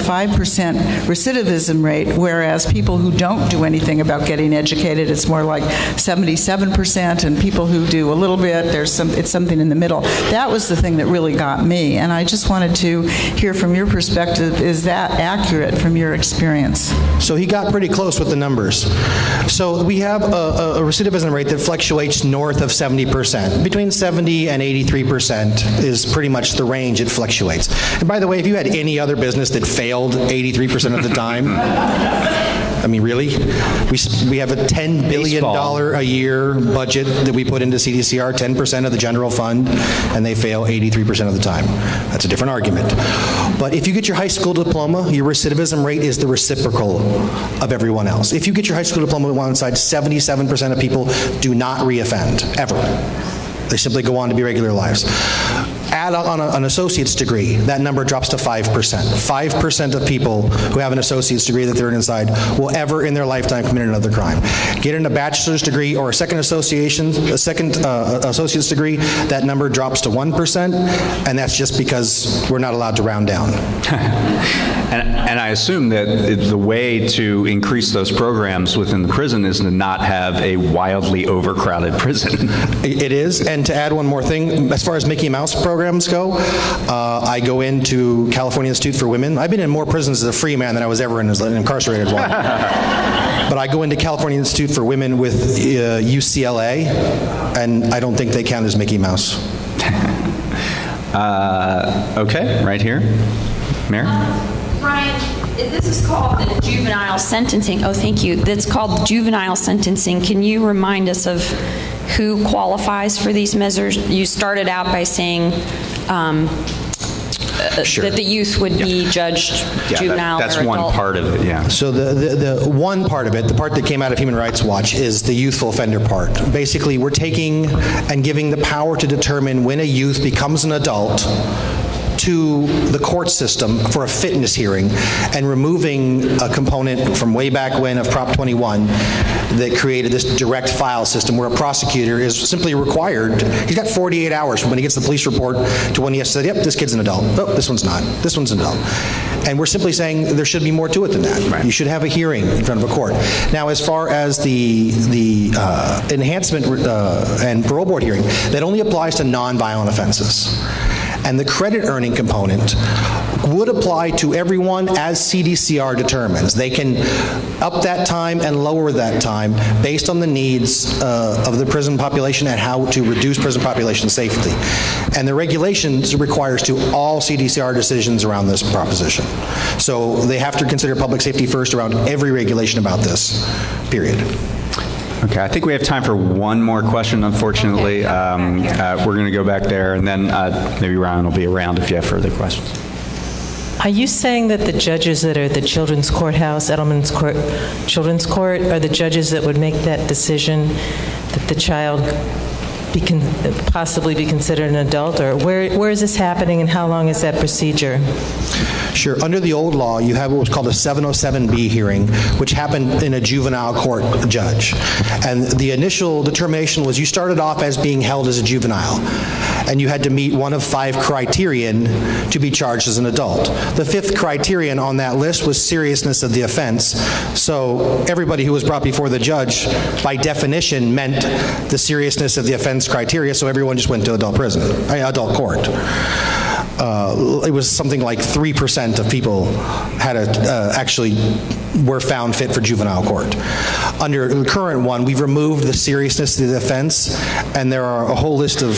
5% recidivism rate, whereas people who don't do anything about getting educated, it's more like 77%, and people who do a little bit, it's something in the middle. That was the thing that really got me, and I just wanted to hear from your perspective, is that accurate from your experience? So he got pretty close with the numbers. So we have a recidivism rate that fluctuates north of 70%. Between 70 and 83% is pretty much the range it fluctuates. And by the way, if you had any other business that failed 83% of the time, I mean, really? We have a $10 billion a year budget that we put into CDCR, 10% of the general fund, and they fail 83% of the time. That's a different argument. But if you get your high school diploma, your recidivism rate is the reciprocal of everyone else. If you get your high school diploma on one side, 77% of people do not reoffend, ever. They simply go on to be regular lives. Add on an associate's degree, that number drops to 5%. 5% of people who have an associate's degree that they're inside will ever in their lifetime commit another crime. Get in a bachelor's degree or a second associate's degree, that number drops to 1%, and that's just because we're not allowed to round down. And I assume that the way to increase those programs within the prison is to not have a wildly overcrowded prison. It is, and to add one more thing, as far as Mickey Mouse programs go, I go into California Institute for Women. I've been in more prisons as a free man than I was ever in as an incarcerated one. But I go into California Institute for Women with UCLA, and I don't think they count as Mickey Mouse. Okay, right here. Mayor? Ryan, this is called the juvenile sentencing. Oh, thank you. That's called juvenile sentencing. Can you remind us of who qualifies for these measures? You started out by saying Sure. that the youth would be judged juvenile that's or adult. one part of it, yeah. So the one part of it, the part that came out of Human Rights Watch, is the youthful offender part. Basically, we're taking and giving the power to determine when a youth becomes an adult to the court system for a fitness hearing, and removing a component from way back when of Prop 21 that created this direct file system where a prosecutor is simply required, he's got 48 hours from when he gets the police report to when he has to say, yep, this kid's an adult. Oh, this one's not. This one's an adult. And we're simply saying there should be more to it than that. Right. You should have a hearing in front of a court. Now, as far as the enhancement and parole board hearing, that only applies to nonviolent offenses. And the credit earning component would apply to everyone as CDCR determines. They can up that time and lower that time based on the needs of the prison population and how to reduce prison population safely. And the regulations requires to all CDCR decisions around this proposition. So they have to consider public safety first around every regulation about this, period. Okay, I think we have time for one more question, unfortunately. We're going to go back there, and then maybe Ryan will be around if you have further questions. Are you saying that the judges that are at the Children's Courthouse, Edelman's Court, Children's Court, are the judges that would make that decision that the child possibly be considered an adult? Or where is this happening, and how long is that procedure? Sure. Under the old law, you have what was called a 707B hearing, which happened in a juvenile court judge. And the initial determination was you started off as being held as a juvenile, and you had to meet one of 5 criterion to be charged as an adult. The 5th criterion on that list was seriousness of the offense. So everybody who was brought before the judge, by definition, meant the seriousness of the offense criteria, so everyone just went to adult court. It was something like 3% of people had actually were found fit for juvenile court. Under the current one, we've removed the seriousness of the offense, and there are a whole list of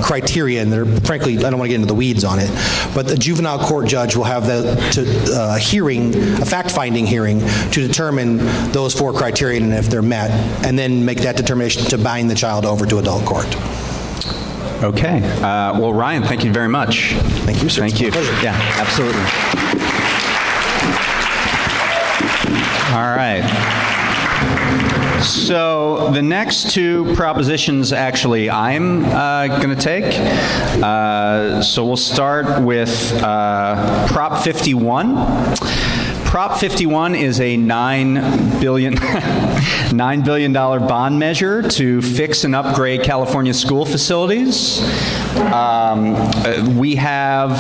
criteria, and they're, frankly, I don't want to get into the weeds on it, but the juvenile court judge will have a fact-finding hearing to determine those 4 criteria and if they're met, and then make that determination to bind the child over to adult court. Okay. Well, Ryan, thank you very much. Thank you, sir. Thank you. Yeah, absolutely. All right. So the next 2 propositions, actually, I'm going to take. So we'll start with Prop 51. Prop 51 is a $9 billion bond measure to fix and upgrade California school facilities. We have,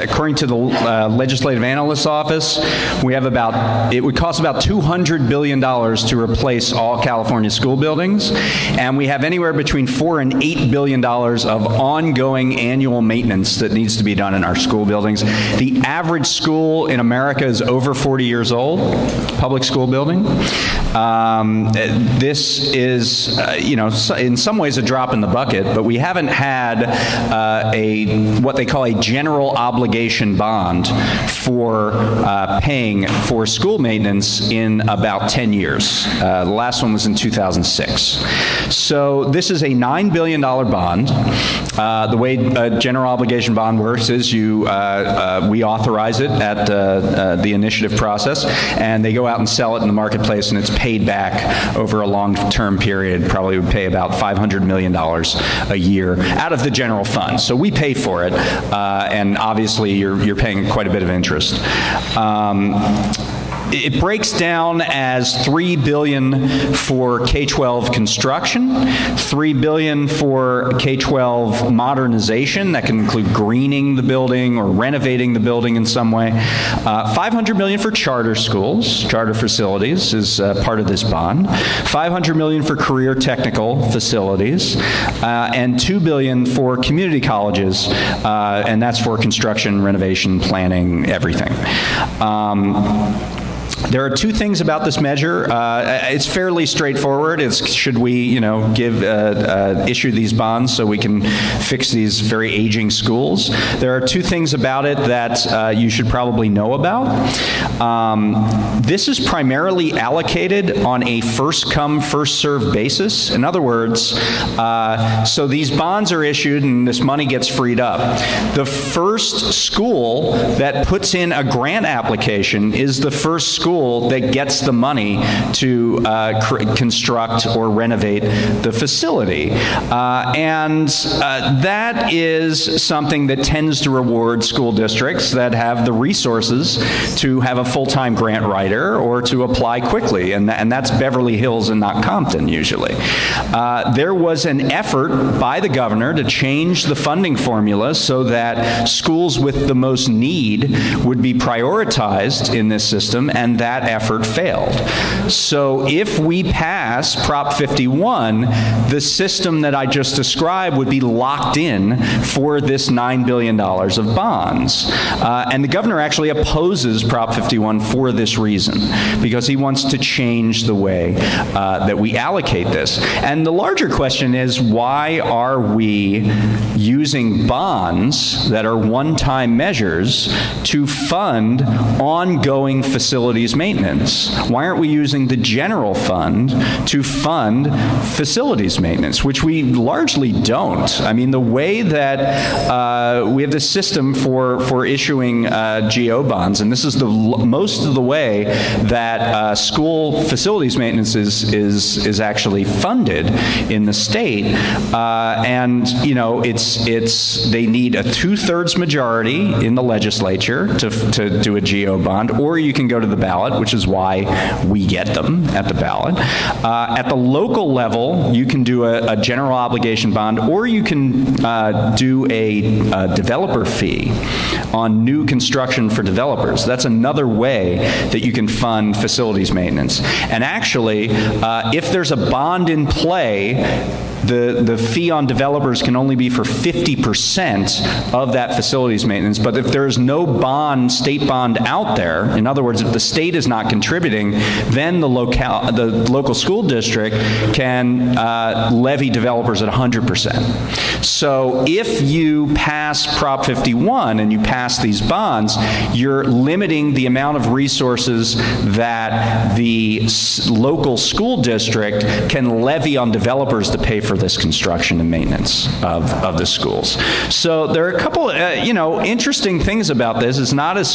according to the Legislative Analyst's Office, it would cost about $200 billion to replace all California school buildings, and we have anywhere between $4 and $8 billion of ongoing annual maintenance that needs to be done in our school buildings. The average school in America is over 40 years old, public school building. This is, in some ways a drop in the bucket, but we haven't had what they call a general obligation bond for paying for school maintenance in about 10 years. The last one was in 2006. So this is a $9 billion bond. The way a general obligation bond works is we authorize it at the initiative process, and they go out and sell it in the marketplace, and it's paid back over a long-term period. Probably would pay about $500 million a year out of the general fund. So we pay for it, and obviously you're paying quite a bit of interest. It breaks down as $3 billion for K-12 construction, $3 billion for K-12 modernization. That can include greening the building or renovating the building in some way. $500 million for charter schools, charter facilities is part of this bond. $500 million for career technical facilities, and $2 billion for community colleges, and that's for construction, renovation, planning, everything. There are two things about this measure. It's fairly straightforward. Should we, issue these bonds so we can fix these very aging schools? There are two things about it that you should probably know about. This is primarily allocated on a first-come, first-served basis. In other words, so these bonds are issued and this money gets freed up. The first school that puts in a grant application is the first school that gets the money to construct or renovate the facility. And that is something that tends to reward school districts that have the resources to have a full-time grant writer or to apply quickly, and that's Beverly Hills and not Compton usually. There was an effort by the governor to change the funding formula so that schools with the most need would be prioritized in this system, and that effort failed. So if we pass Prop 51, the system that I just described would be locked in for this $9 billion of bonds. And the governor actually opposes Prop 51 for this reason, because he wants to change the way that we allocate this. And the larger question is, why are we using bonds that are one-time measures to fund ongoing facilities maintenance? Why aren't we using the general fund to fund facilities maintenance, which we largely don't? I mean, the way that we have this system for issuing GO bonds, and this is most of the way that school facilities maintenance is actually funded in the state, and they need a 2/3 majority in the legislature to do a GO bond, or you can go to the ballot, which is why we get them at the ballot. At the local level, you can do a general obligation bond, or you can do a developer fee on new construction for developers. That's another way that you can fund facilities maintenance. And actually, if there's a bond in play, the fee on developers can only be for 50% of that facilities maintenance. But if there's no state bond out there, in other words, if the state is not contributing, then the local school district can levy developers at 100%. So if you pass Prop 51 and you pass these bonds, you're limiting the amount of resources that the local school district can levy on developers to pay for for this construction and maintenance of the schools. So there are a couple, interesting things about this. It's not as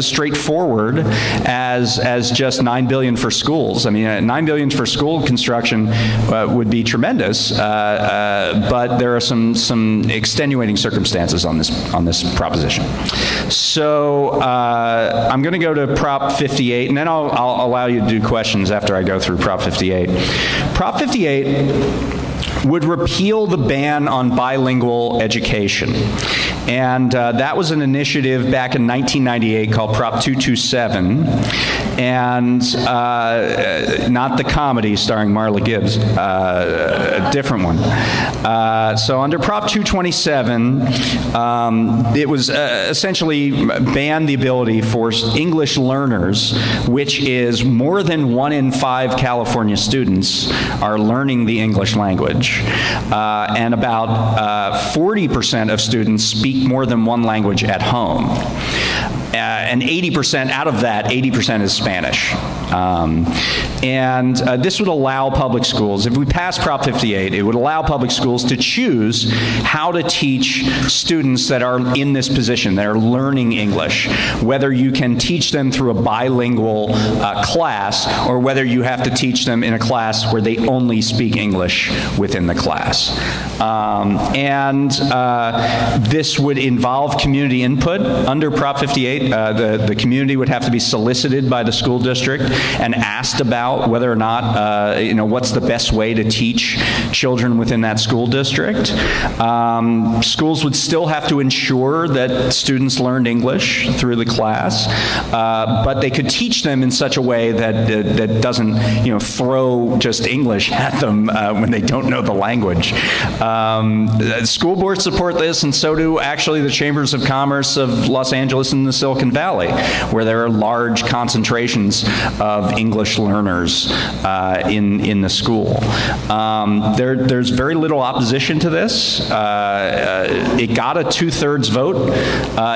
straightforward as just $9 billion for schools. I mean, $9 billion for school construction would be tremendous, but there are some extenuating circumstances on this proposition. So I'm going to go to Prop 58, and then I'll allow you to do questions after I go through Prop 58. Prop 58 would repeal the ban on bilingual education. And that was an initiative back in 1998 called Prop 227, and not the comedy starring Marla Gibbs, a different one. So under Prop 227, it was essentially banned the ability for English learners, which is more than 1 in 5 California students are learning the English language. And about 40% of students speak more than one language at home. And 80% out of that, 80% is Spanish. And this would allow public schools, if we pass Prop 58, it would allow public schools to choose how to teach students that are in this position, that are learning English, whether you can teach them through a bilingual class, or whether you have to teach them in a class where they only speak English within the class. This would involve community input under Prop 58. The community would have to be solicited by the school district and asked about whether or not, what's the best way to teach children within that school district. Schools would still have to ensure that students learned English through the class, but they could teach them in such a way that doesn't, throw just English at them when they don't know the language. School boards support this, and so do actually the chambers of commerce of Los Angeles and the Silicon Valley, where there are large concentrations of English learners in the school. There's very little opposition to this. It got a 2/3 vote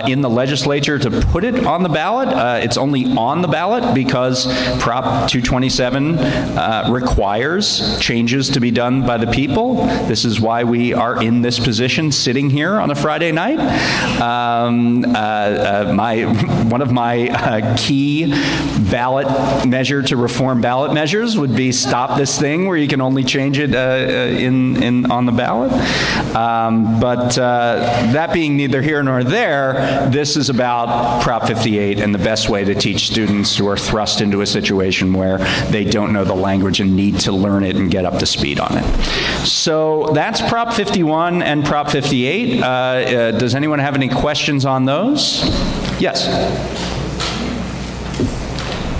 in the legislature to put it on the ballot. It's only on the ballot because Prop 227 requires changes to be done by the people. This is why we are in this position sitting here on a Friday night. One of my key ballot measure to reform ballot measures would be stop this thing where you can only change it on the ballot. But that being neither here nor there, this is about Prop 58 and the best way to teach students who are thrust into a situation where they don't know the language and need to learn it and get up to speed on it. So that's Prop 51 and Prop 58. Does anyone have any questions on those? Yes.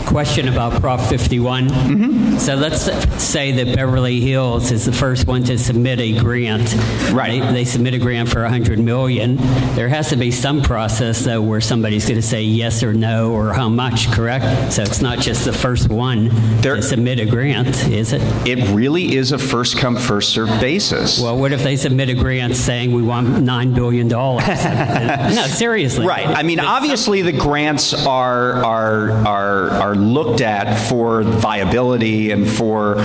Question about Prop 51. Mm-hmm. So let's say that Beverly Hills is the first one to submit a grant. Right. They submit a grant for $100 million. There has to be some process, though, where somebody's going to say yes or no or how much, correct? So it's not just the first one to submit a grant, is it? It really is a first-come, first-served basis. Well, what if they submit a grant saying we want $9 billion? No, seriously. Right. I mean, obviously the grants are looked at for viability and for,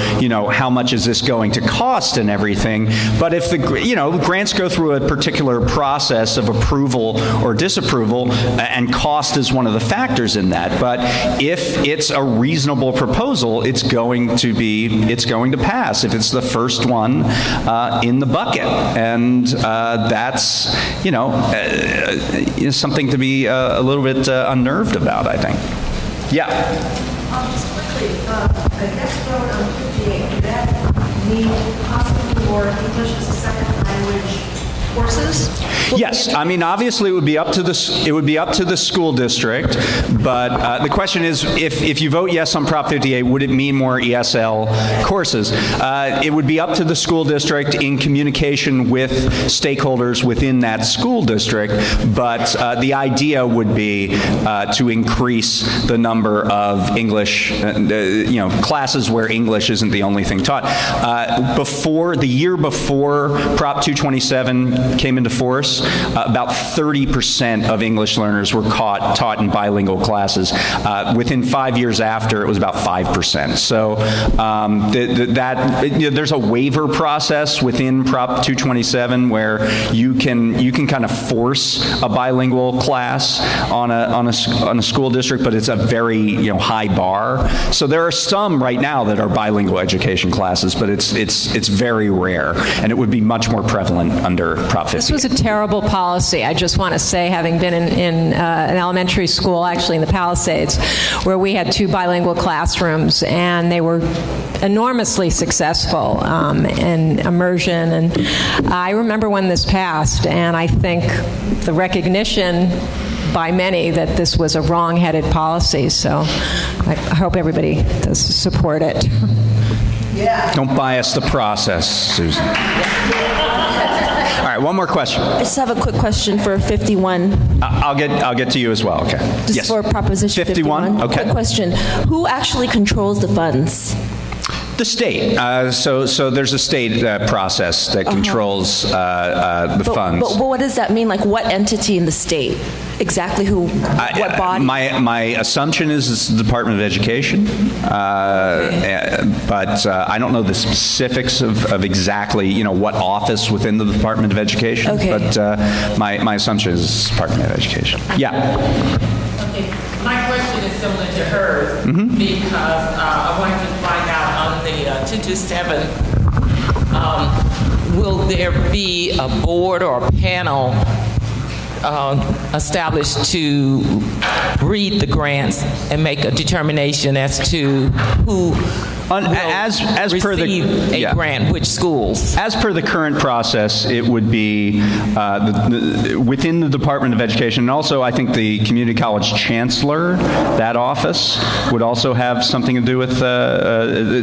how much is this going to cost and everything. But if the grants go through a particular process of approval or disapproval, and cost is one of the factors in that. But if it's a reasonable proposal, it's going to pass if it's the first one in the bucket. And that's, something to be a little bit unnerved about, I think. Yeah. Just quickly, the next vote on 58, would that mean possibly more English as a second language courses? Yes, I mean obviously it would be up to the school district, but the question is if you vote yes on Prop 58, would it mean more ESL courses? It would be up to the school district in communication with stakeholders within that school district, but the idea would be to increase the number of English, classes where English isn't the only thing taught. The year before Prop 227 came into force, about 30% of English learners were taught in bilingual classes. Within 5 years after, it was about 5%. So there's a waiver process within Prop 227 where you can kind of force a bilingual class on a school district, but it's a very high bar. So there are some right now that are bilingual education classes, but it's very rare, and it would be much more prevalent under Prop 50. This was a terrible policy. I just want to say, having been in an elementary school, actually in the Palisades, where we had 2 bilingual classrooms, and they were enormously successful in immersion. And I remember when this passed, and I think the recognition by many that this was a wrong-headed policy. So I hope everybody does support it. Yeah. Don't bias the process, Susan. All right, one more question. I just have a quick question for 51. I'll get to you as well. Okay. Just yes. for Proposition 51. Okay. Quick question. Who actually controls the funds? The state. So there's a state process that controls the funds. But what does that mean? Like, what entity in the state? Exactly who? What body? My assumption is it's the Department of Education, but I don't know the specifics of exactly what office within the Department of Education. Okay. But my assumption is it's the Department of Education. Yeah. Okay. My question is similar to hers because I wanted to find out on the 227, will there be a board or a panel established to read the grants and make a determination as to who as per the grant, which schools? As per the current process, it would be within the Department of Education, and also I think the community college chancellor, that office, would also have something to do with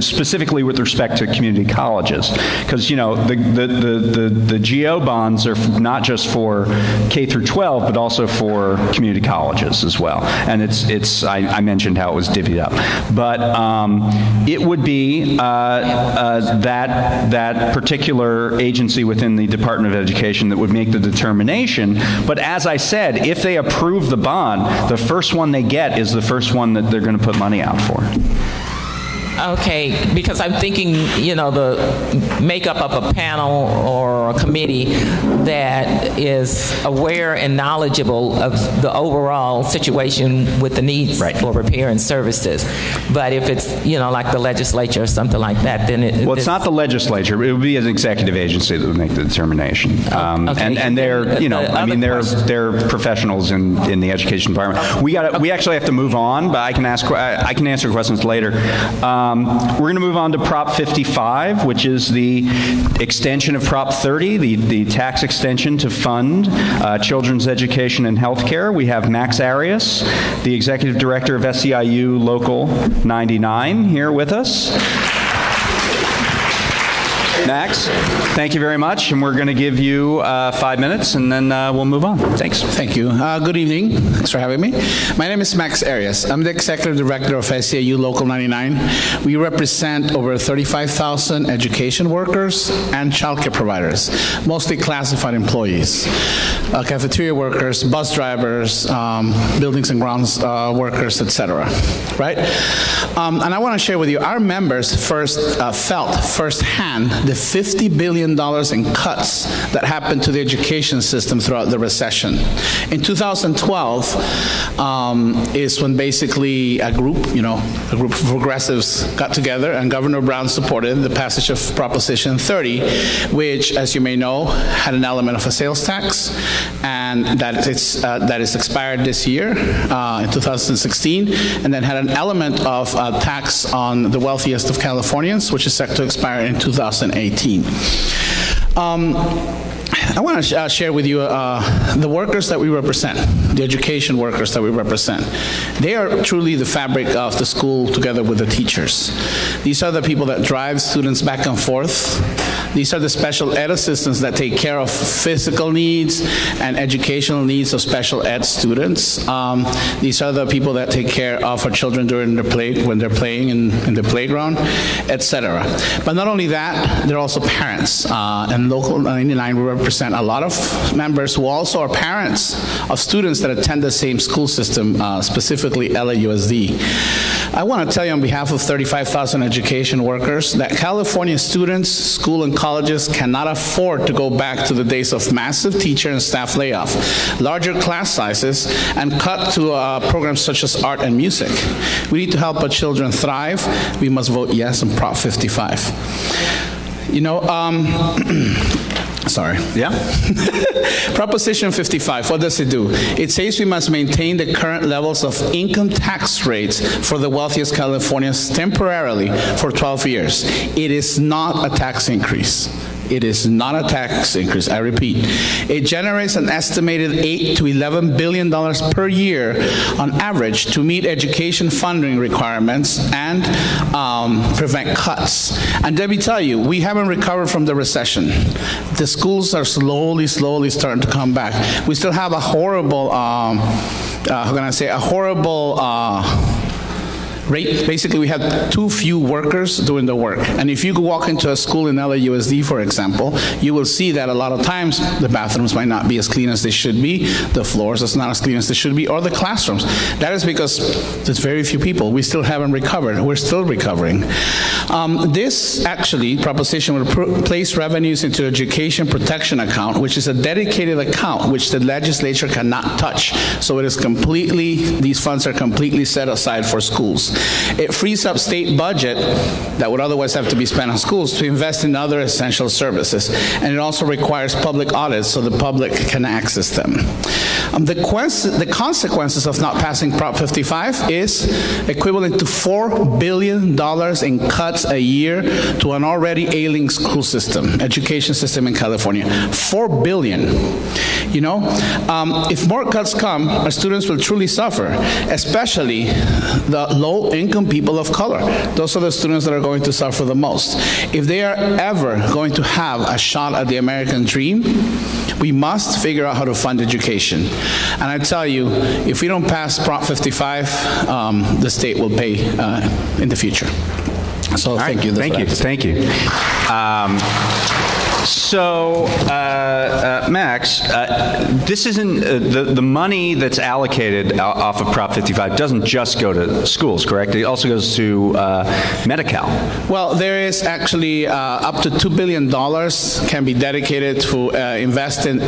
specifically with respect to community colleges, because the GO bonds are not just for K through 12, but also for community colleges as well. And I mentioned how it was divvied up, but it would be that particular agency within the Department of Education that would make the determination. But as I said, if they approve the bond, the first one they get is the first one that they're going to put money out for. Okay, because I'm thinking, the makeup of a panel or a committee that is aware and knowledgeable of the overall situation with the needs for repair and services. But if it's, like the legislature or something like that, then it's not the legislature. It would be an executive agency that would make the determination. Okay. And they're, they're professionals in the education department. We actually have to move on, but I can answer questions later. We're going to move on to Prop 55, which is the extension of Prop 30, the tax extension to fund children's education and health care. We have Max Arias, the Executive Director of SEIU Local 99, here with us. Max, thank you very much, and we're going to give you 5 minutes, and then we'll move on. Thanks. Thank you. Good evening. Thanks for having me. My name is Max Arias. I'm the Executive Director of SEIU Local 99. We represent over 35,000 education workers and childcare providers, mostly classified employees, cafeteria workers, bus drivers, buildings and grounds workers, etc. Right? And I want to share with you, our members felt firsthand the $50 billion in cuts that happened to the education system throughout the recession. In 2012 is when basically a group of progressives got together, and Governor Brown supported the passage of Proposition 30, which, as you may know, had an element of a sales tax, and that is expired this year in 2016, and then had an element of a tax on the wealthiest of Californians, which is set to expire in 2018. I want to share with you the workers that we represent, the education workers that we represent. They are truly the fabric of the school together with the teachers. These are the people that drive students back and forth These are the special ed assistants that take care of physical needs and educational needs of special ed students. These are the people that take care of our children during their when they're playing in the playground, etc. But not only that, they're also parents. And Local 99 will represent a lot of members who also are parents of students that attend the same school system, specifically LAUSD. I want to tell you on behalf of 35,000 education workers that California students, school and colleges cannot afford to go back to the days of massive teacher and staff layoff, larger class sizes, and cut to programs such as art and music. We need to help our children thrive. We must vote yes on Prop 55. You know, sorry. Yeah. Proposition 55, what does it do? It says we must maintain the current levels of income tax rates for the wealthiest Californians temporarily for 12 years. It is not a tax increase. It is not a tax increase, I repeat. It generates an estimated $8 to $11 billion per year on average to meet education funding requirements and prevent cuts. And let me tell you, we haven't recovered from the recession. The schools are slowly starting to come back. We still have a horrible, how can I say, a horrible rate. Basically, we have too few workers doing the work. And if you go walk into a school in LAUSD, for example, you will see that a lot of times the bathrooms might not be as clean as they should be, the floors are not as clean as they should be, or the classrooms. That is because there's very few people. We still haven't recovered. We're still recovering. This actually, proposition will place revenues into education protection account, which is a dedicated account which the legislature cannot touch. So it is completely, these funds are completely set aside for schools. It frees up state budget that would otherwise have to be spent on schools to invest in other essential services. And it also requires public audits so the public can access them. The consequences of not passing Prop 55 is equivalent to $4 billion in cuts a year to an already ailing school system, education system in California. $4 billion. You know, if more cuts come, our students will truly suffer, especially the low-income people of color. Those are the students that are going to suffer the most. If they are ever going to have a shot at the American dream, we must figure out how to fund education. And I tell you, if we don't pass Prop 55, the state will pay in the future. So thank you. Thank you. So, Max, this isn't the money that's allocated off of Prop 55 doesn't just go to schools, correct? It also goes to Medi-Cal. Well, there is actually up to $2 billion can be dedicated to invest in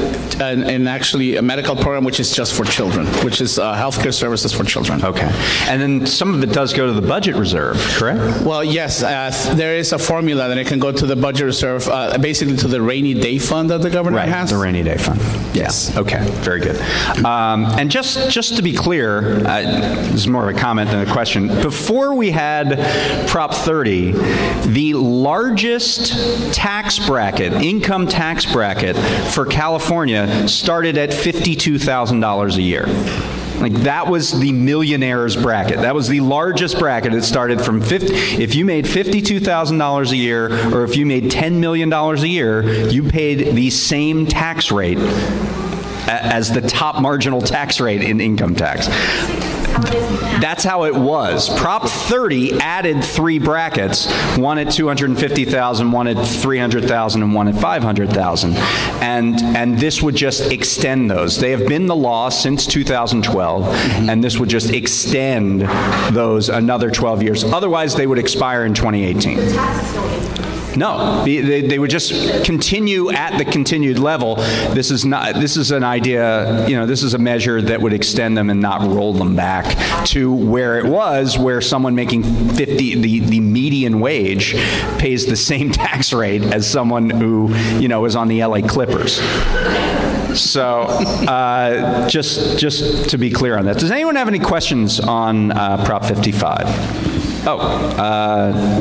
actually a medical program which is just for children, which is healthcare services for children. Okay. And then some of it does go to the budget reserve, correct? Well, yes. There is a formula that it can go to the budget reserve, basically to the rainy day fund that the government has. The rainy day fund. Yes. Okay, very good. And just to be clear, this is more of a comment than a question. Before we had Prop 30, the largest tax bracket, income tax bracket for California started at $52,000 a year. Like, that was the millionaire's bracket. That was the largest bracket. It started from if you made $52,000 a year, or if you made $10 million a year, you paid the same tax rate as the top marginal tax rate in income tax. That's how it was. Prop 30 added 3 brackets, one at $250,000, one at $300,000, and one at $500,000. And this would just extend those. They have been the law since 2012, and this would just extend those another 12 years. Otherwise, they would expire in 2018. No, they would just continue at the continued level. This is an idea, this is a measure that would extend them and not roll them back to where it was, where someone making the median wage pays the same tax rate as someone who, is on the LA Clippers. So, just to be clear on that. Does anyone have any questions on Prop 55?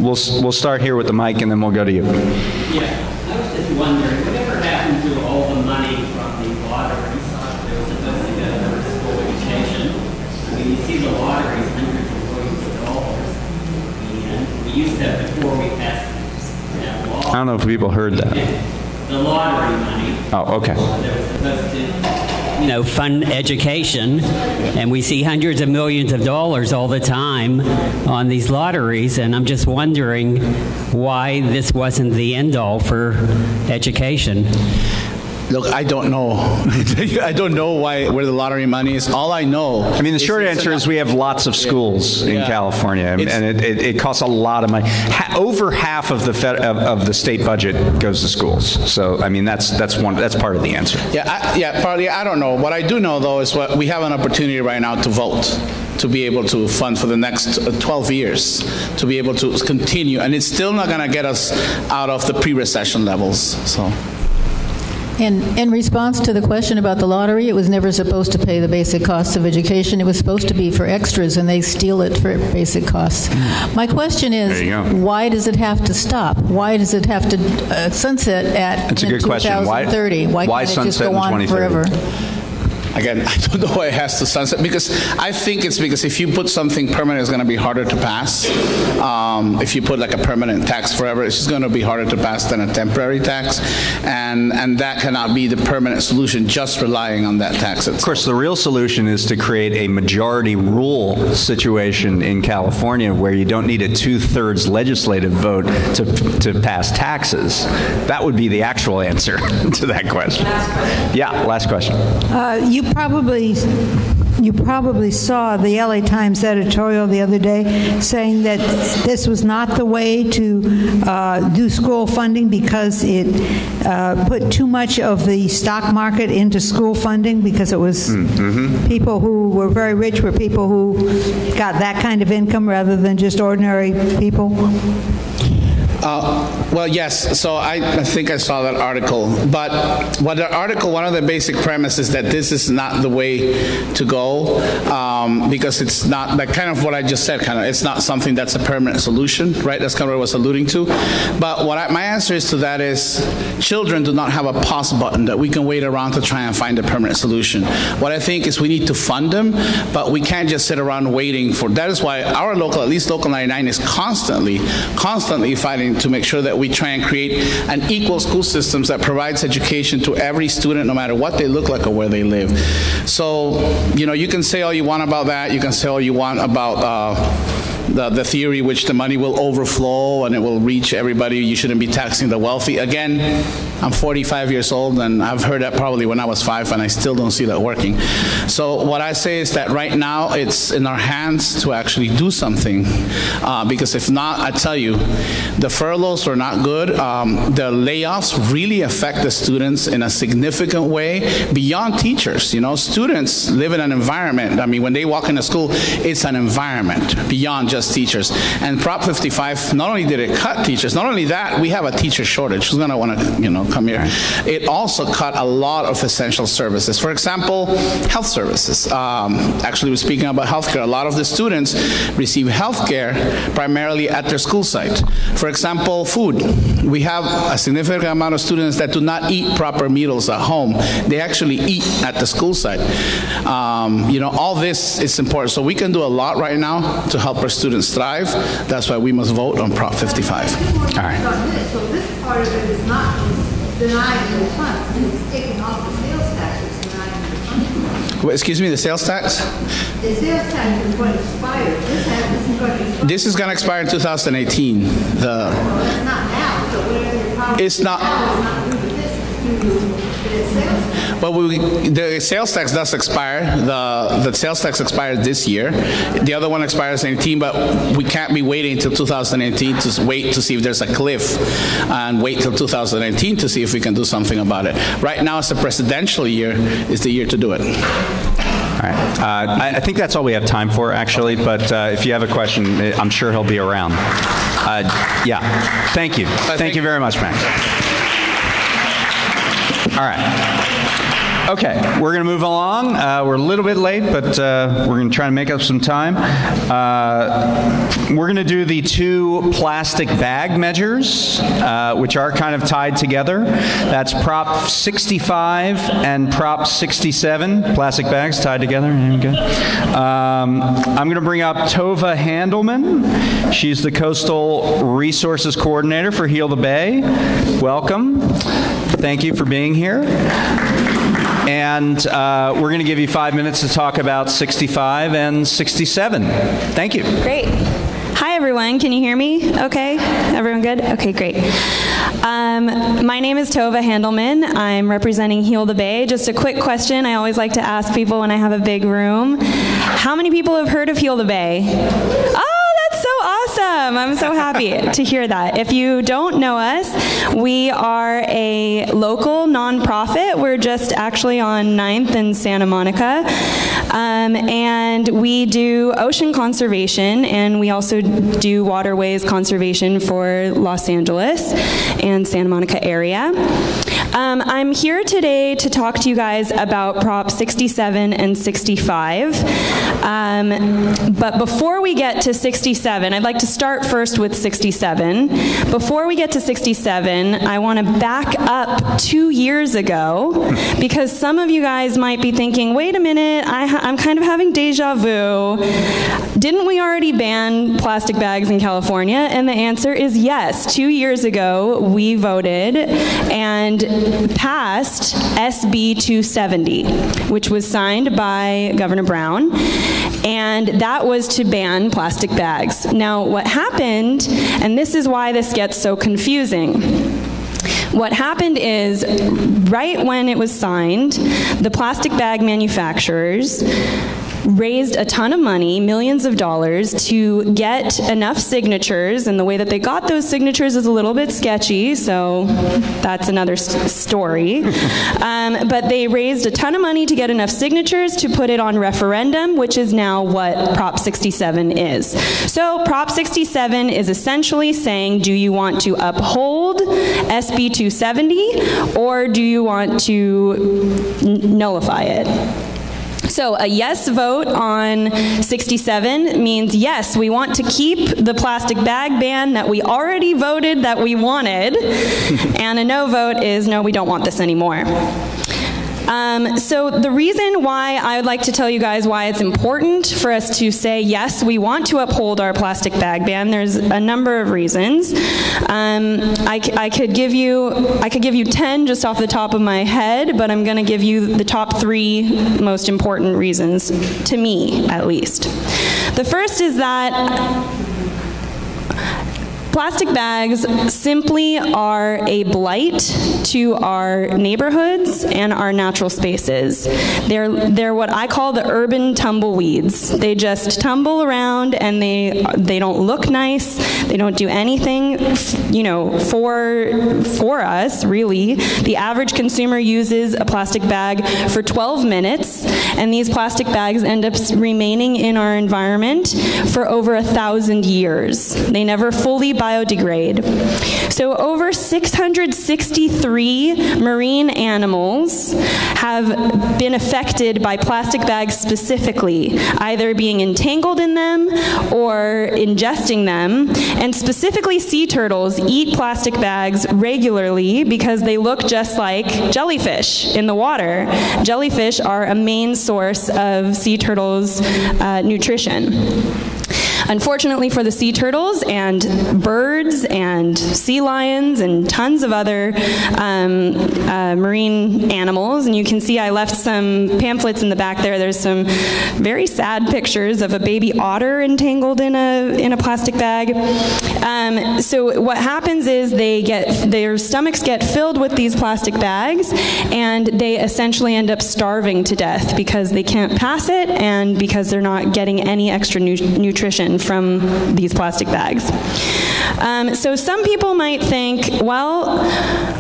We'll start here with the mic, and then we'll go to you. Yeah, I was just wondering, whatever happened to all the money from the lotteries that was supposed to go to school education? I mean, you see the lotteries, hundreds of millions of dollars, and we used that before we passed that law. don't know if people heard that. The lottery money. Oh, okay. That was supposed to, fund education, and we see hundreds of millions of dollars all the time on these lotteries, and I'm just wondering why this wasn't the end all for education. Look, I don't know. I don't know where the lottery money is. All I know. I mean, the short answer is we have lots of schools in California, and it costs a lot of money. Over half of the state budget goes to schools. So, I mean, that's part of the answer. Partly. I don't know. What I do know, though, is we have an opportunity right now to vote, to be able to fund for the next 12 years, to be able to continue, and it's still not going to get us out of the pre-recession levels. So. In response to the question about the lottery, it was never supposed to pay the basic costs of education. It was supposed to be for extras, and they steal it for basic costs. My question is, why does it have to stop? Why does it have to sunset at 2030? Why can't it just go on forever? Again, I don't know why it has to sunset, because I think it's because if you put something permanent, it's going to be harder to pass. If you put like a permanent tax forever, it's just going to be harder to pass than a temporary tax, and that cannot be the permanent solution, just relying on that tax itself. Of course, the real solution is to create a majority rule situation in California where you don't need a 2/3 legislative vote to pass taxes. That would be the actual answer to that question. Last question. You probably saw the LA Times editorial the other day saying that this was not the way to do school funding because it put too much of the stock market into school funding, because it was people who were very rich were people who got that kind of income rather than just ordinary people. Well, yes. So I think I saw that article. But one of the basic premises that this is not the way to go, because it's not like kind of what I just said. It's not something that's a permanent solution, right? That's kind of what I was alluding to. But my answer is to that is, children do not have a pause button that we can wait around to try and find a permanent solution. What I think is we need to fund them, but we can't just sit around waiting for. That is why our local, at least Local 99, is constantly fighting to make sure that we try and create an equal school system that provides education to every student, no matter what they look like or where they live. So, you can say all you want about that. You can say all you want about the theory which the money will overflow and it will reach everybody. You shouldn't be taxing the wealthy. Again, I'm 45 years old, and I've heard that probably when I was 5, and I still don't see that working. So what I say is that right now it's in our hands to actually do something, because if not, I tell you, the furloughs are not good. The layoffs really affect the students in a significant way beyond teachers. Students live in an environment. I mean, when they walk into school, it's an environment beyond just teachers. And Prop 55, not only did it cut teachers, not only that, we have a teacher shortage. Who's going to want to, come here? It also cut a lot of essential services. For example, health services. Actually, we're speaking about healthcare. A lot of the students receive healthcare primarily at their school site. For example, food. We have a significant amount of students that do not eat proper meals at home. They actually eat at the school site. All this is important. So we can do a lot right now to help our students thrive. That's why we must vote on Prop 55. All right. So this part of it is not denying the funds. It's taking off the sales tax. It's denying the funds. Excuse me, the sales tax? The sales tax is going to expire. This is going to expire in 2018. Well, that's not now. So whatever your power it's not. Now is not through this. It's through the sales tax. Well, the sales tax does expire. The sales tax expires this year. The other one expires in 2018, but we can't be waiting until 2018 to wait to see if there's a cliff and wait till 2018 to see if we can do something about it. Right now, it's a presidential year. It's the year to do it. All right. I think that's all we have time for, actually, but if you have a question, I'm sure he'll be around. Thank you. Thank you very much, Max. All right. Okay, we're going to move along. We're a little bit late, but we're going to try to make up some time. We're going to do the 2 plastic bag measures, which are kind of tied together. That's Prop 65 and Prop 67, plastic bags tied together. Okay. I'm going to bring up Tova Handelman. She's the Coastal Resources Coordinator for Heal the Bay. Welcome. Thank you for being here. And we're going to give you 5 minutes to talk about 65 and 67. Thank you. Great. Hi, everyone. Can you hear me? Okay. Everyone good? Okay, great. My name is Tova Handelman. I'm representing Heal the Bay. Just a quick question I always like to ask people when I have a big room. How many people have heard of Heal the Bay? Awesome. I'm so happy to hear that. If you don't know us, we are a local nonprofit. We're just actually on 9th and Santa Monica. And we do ocean conservation, and we also do waterways conservation for Los Angeles and Santa Monica area. I'm here today to talk to you guys about Prop 67 and 65. But before we get to 67, I'd like to start first with 67. Before we get to 67, I want to back up 2 years ago, because some of you guys might be thinking, wait a minute, I'm kind of having deja vu. Didn't we already ban plastic bags in California? And the answer is yes. 2 years ago, we voted and passed SB 270, which was signed by Governor Brown, and that was to ban plastic bags. Now, what happened, and this is why this gets so confusing, what happened is, right when it was signed, the plastic bag manufacturers raised a ton of money, millions of dollars, to get enough signatures, and the way that they got those signatures is a little bit sketchy, so that's another story. But they raised a ton of money to get enough signatures to put it on referendum, which is now what Prop 67 is. So Prop 67 is essentially saying, do you want to uphold SB 270, or do you want to nullify it? So a yes vote on 67 means yes, we want to keep the plastic bag ban that we already voted that we wanted, and a no vote is no, we don't want this anymore. So the reason why I would like to tell you guys why it's important for us to say, yes, we want to uphold our plastic bag ban, there's a number of reasons. I could give you 10 just off the top of my head, but I'm going to give you the top 3 most important reasons, to me at least. The first is that plastic bags simply are a blight to our neighborhoods and our natural spaces. They're what I call the urban tumbleweeds. They just tumble around, and they don't look nice. They don't do anything, for us, really. The average consumer uses a plastic bag for 12 minutes, and these plastic bags end up remaining in our environment for over 1,000 years. They never fully biodegrade. So over 663 marine animals have been affected by plastic bags specifically, either being entangled in them or ingesting them. And specifically, sea turtles eat plastic bags regularly because they look just like jellyfish in the water. Jellyfish are a main source of sea turtles' nutrition. Unfortunately for the sea turtles and birds and sea lions and tons of other marine animals, and you can see I left some pamphlets in the back there. There's some very sad pictures of a baby otter entangled in a plastic bag. So what happens is their stomachs get filled with these plastic bags, and they essentially end up starving to death because they can't pass it and because they're not getting any extra nutrition from these plastic bags. So some people might think, well,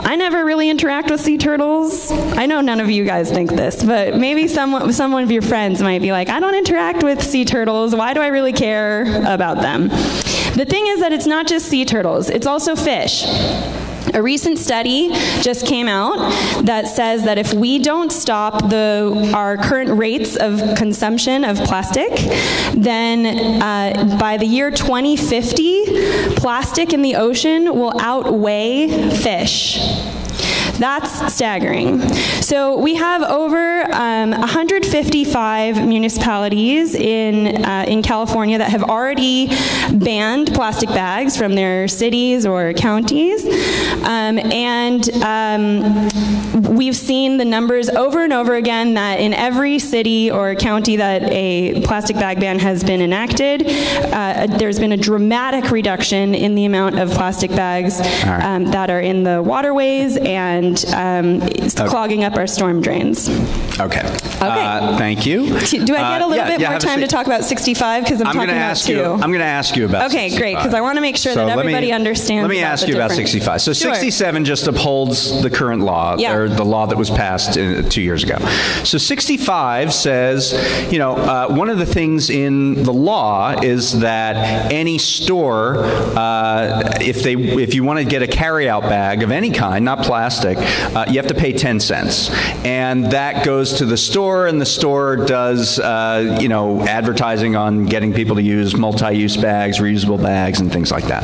I never really interact with sea turtles. I know none of you guys think this, but maybe some of your friends might be like, I don't interact with sea turtles. Why do I really care about them? The thing is that it's not just sea turtles. It's also fish. A recent study just came out that says that if we don't stop our current rates of consumption of plastic, then by the year 2050, plastic in the ocean will outweigh fish. That's staggering. So we have over 155 municipalities in California that have already banned plastic bags from their cities or counties. We've seen the numbers over and over again that in every city or county that a plastic bag ban has been enacted, there's been a dramatic reduction in the amount of plastic bags that are in the waterways and clogging up our storm drains. Okay. Thank you. Do I get a little bit more time to talk about 65? Because I'm talking about two. I'm going to ask you about 65. Okay, great, because I want to make sure that everybody understands. Let me ask you about 65. So 67 just upholds the current law, or the law that was passed 2 years ago. So 65 says, one of the things in the law is that any store, if you want to get a carryout bag of any kind, not plastic, you have to pay 10 cents. And that goes to the store, and the store does, advertising on getting people to use multi-use bags, reusable bags, and things like that.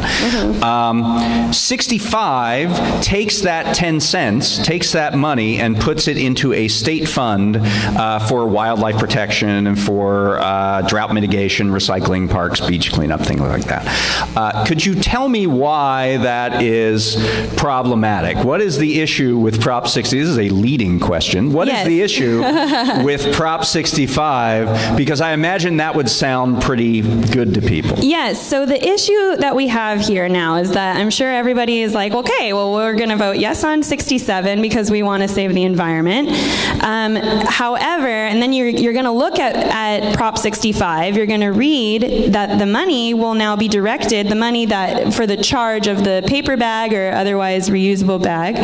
65 takes that 10 cents, takes that money, and puts it into a state fund for wildlife protection and for drought mitigation, recycling, parks, beach cleanup, things like that. Could you tell me why that is problematic? What is the issue with Prop 60? This is a leading question. What is the issue with Prop 65? Because I imagine that would sound pretty good to people. Yes, so the issue that we have here now is that I'm sure everybody is like, okay, well, we're going to vote yes on 67 because we want to save the environment. However, and then you're going to look at Prop 65, you're going to read that the money will now be directed, the money that for the charge of the paper bag or otherwise reusable bag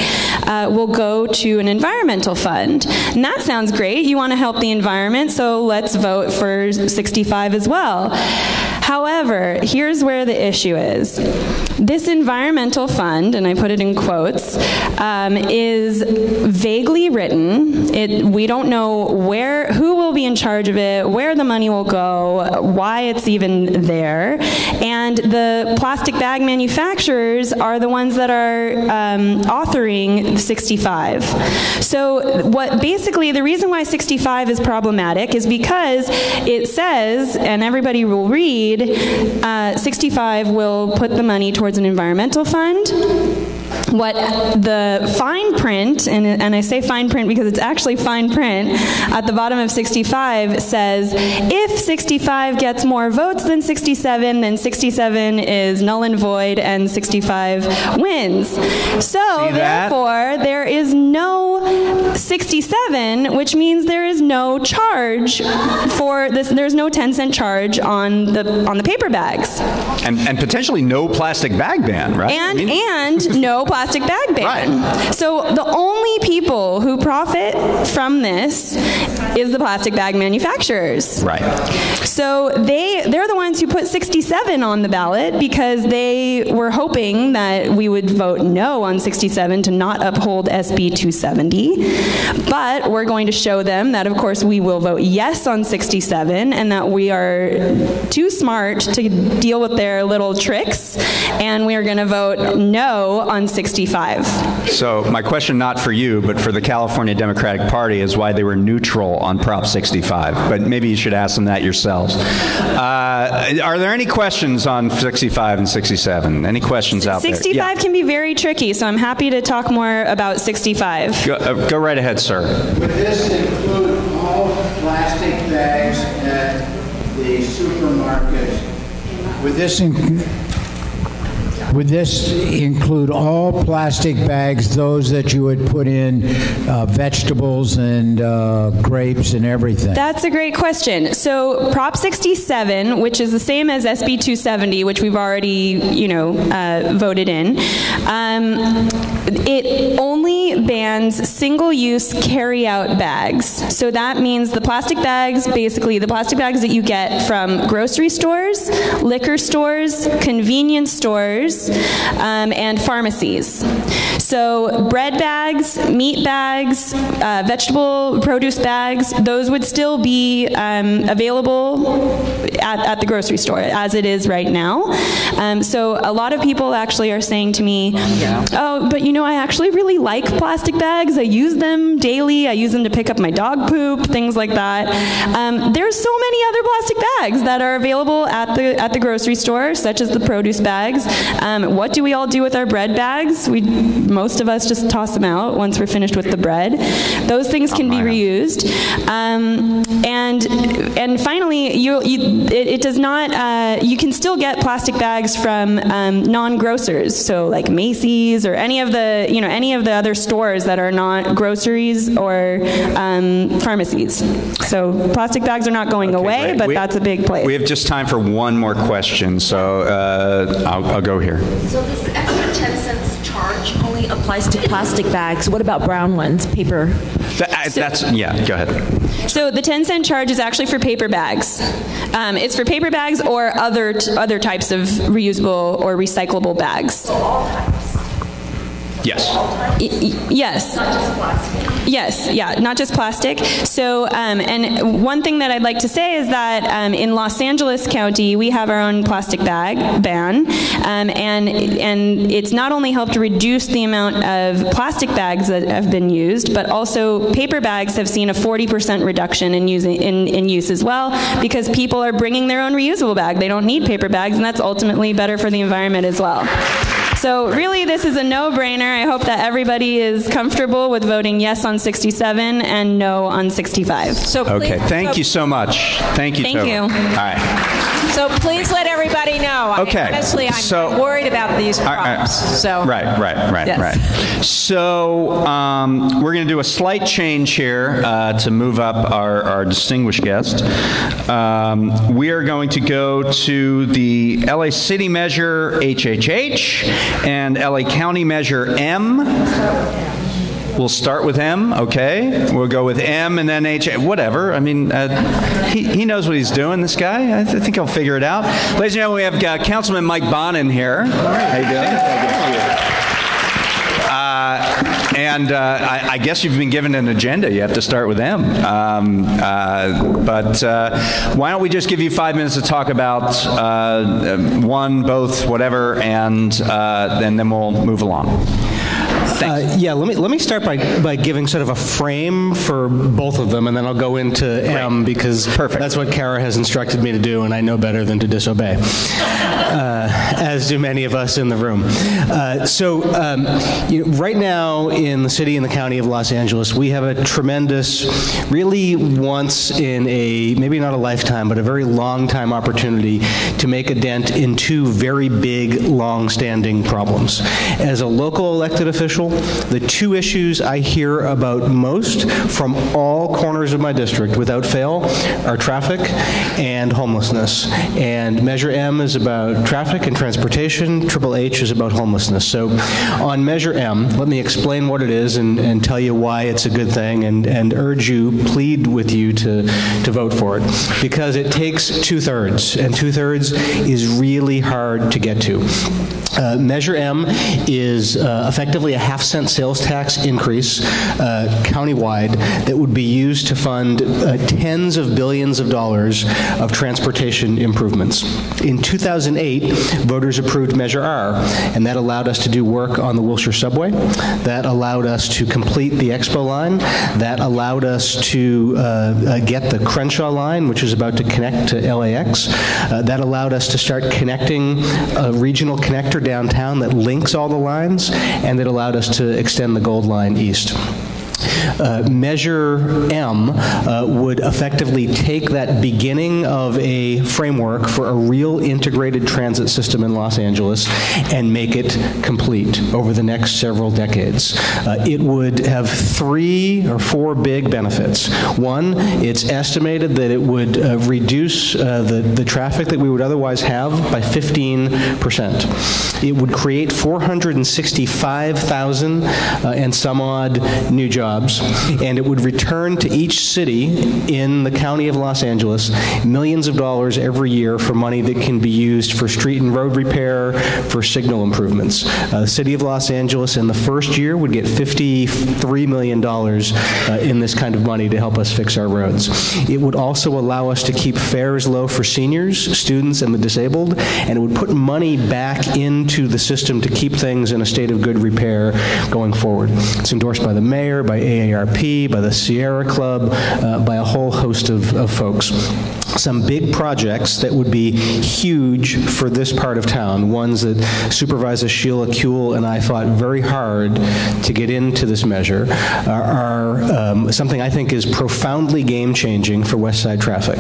will go to an environmental fund. And that sounds great. You want to help the environment, so let's vote for 65 as well. However, here's where the issue is. This environmental fund, and I put it in quotes, is vaguely written. We don't know who will be in charge of it, where the money will go, why it's even there, and the plastic bag manufacturers are the ones that are authoring 65. So basically the reason why 65 is problematic is because it says, and everybody will read, 65 will put the money towards an environmental fund. What the fine print, and I say fine print because it's actually fine print, at the bottom of 65 says, if 65 gets more votes than 67, then 67 is null and void and 65 wins. So therefore, there is no 67, which means there is no charge for this. There's no 10-cent charge on the paper bags. And potentially no plastic bag ban, right? And no plastic bag ban. Right. So the only people who profit from this is the plastic bag manufacturers. Right. So they're the ones who put 67 on the ballot because they were hoping that we would vote no on 67 to not uphold SB 270. But we're going to show them that, of course, we will vote yes on 67 and that we are too smart to deal with their little tricks, and we are going to vote no on 65. So my question, not for you, but for the California Democratic Party, is why they were neutral on Prop 65. But maybe you should ask them that yourselves. Are there any questions on 65 and 67? Any questions out 65 there? 65 can be very tricky, so I'm happy to talk more about 65. Go right ahead, sir. Would this include all plastic bags at the supermarket? Would this include all plastic bags, those that you would put in vegetables and grapes and everything? That's a great question. So Prop 67, which is the same as SB 270, which we've already, voted in, it only bans single-use carry-out bags. So that means the plastic bags, basically the plastic bags that you get from grocery stores, liquor stores, convenience stores, and pharmacies. So bread bags, meat bags, vegetable produce bags, those would still be available at the grocery store as it is right now. So a lot of people actually are saying to me, oh, but you know, I actually really like plastic bags. I use them daily. I use them to pick up my dog poop, things like that. There's so many other plastic bags that are available at the grocery store, such as the produce bags. What do we all do with our bread bags? Most of us just toss them out once we're finished with the bread. Those things can be reused. And finally, it does not. You can still get plastic bags from non-grocers, so like Macy's or any of the other stores that are not groceries or pharmacies. So plastic bags are not going away, but that's a big place. We have just time for one more question, so I'll go here. So this extra 10 cents charge only applies to plastic bags. What about brown ones, paper? Yeah, go ahead. So the 10-cent charge is actually for paper bags. It's for paper bags or other types of reusable or recyclable bags. So all types? Yes. Yes. Not just plastic? Yes, yeah, not just plastic. So, and one thing that I'd like to say is that in Los Angeles County, we have our own plastic bag ban, and it's not only helped reduce the amount of plastic bags that have been used, but also paper bags have seen a 40% reduction in use as well, because people are bringing their own reusable bag. They don't need paper bags, and that's ultimately better for the environment as well. So really, this is a no-brainer. I hope that everybody is comfortable with voting yes on 67 and no on 65. So okay, thank you so much. Thank you. Thank you. All right. So please let everybody know. Okay. Honestly, I'm worried about these problems. So Right. Yes. So we're going to do a slight change here to move up our distinguished guest. We are going to go to the LACity measure HHH and LACounty measure M. We'll start with M, okay? We'll go with M and then H, whatever. I mean, he knows what he's doing, this guy. I think he'll figure it out. Ladies and gentlemen, we have Councilman Mike Bonin here. How you doing? And I guess you've been given an agenda. You have to start with M. But why don't we just give you 5 minutes to talk about one, both, whatever, and then we'll move along. Yeah, let me start by giving sort of a frame for both of them, and then I'll go into M, because that's what Kara has instructed me to do, and I know better than to disobey, as do many of us in the room. Right now in the city and the county of Los Angeles, we have a tremendous, really once in a, maybe not a lifetime, but a very long time opportunity to make a dent in two very big, long-standing problems. As a local elected official, the two issues I hear about most from all corners of my district, without fail, are traffic and homelessness. And Measure M is about traffic and transportation, Triple H is about homelessness. So on Measure M, let me explain what it is and tell you why it's a good thing, and urge you, plead with you to vote for it. Because it takes 2/3, and 2/3 is really hard to get to. Measure M is effectively a half-cent sales tax increase countywide that would be used to fund tens of billions of dollars of transportation improvements. In 2008, voters approved Measure R, and that allowed us to do work on the Wilshire subway. That allowed us to complete the Expo line. That allowed us to get the Crenshaw line, which is about to connect to LAX. That allowed us to start connecting a regional connector downtown that links all the lines, and that allowed us to extend the Gold Line east. Measure M would effectively take that beginning of a framework for a real integrated transit system in Los Angeles and make it complete over the next several decades. It would have 3 or 4 big benefits. One, it's estimated that it would reduce the traffic that we would otherwise have by 15%. It would create 465,000 and some odd new jobs. and it would return to each city in the county of Los Angeles millions of dollars every year for money that can be used for street and road repair, for signal improvements. The city of Los Angeles in the first year would get $53 million in this kind of money to help us fix our roads. It would also allow us to keep fares low for seniors, students, and the disabled, and it would put money back into the system to keep things in a state of good repair going forward. It's endorsed by the mayor, by AARP, by the Sierra Club, by a whole host of folks. Some big projects that would be huge for this part of town, ones that Supervisor Sheila Kuehl and I fought very hard to get into this measure, are something I think is profoundly game-changing for Westside traffic.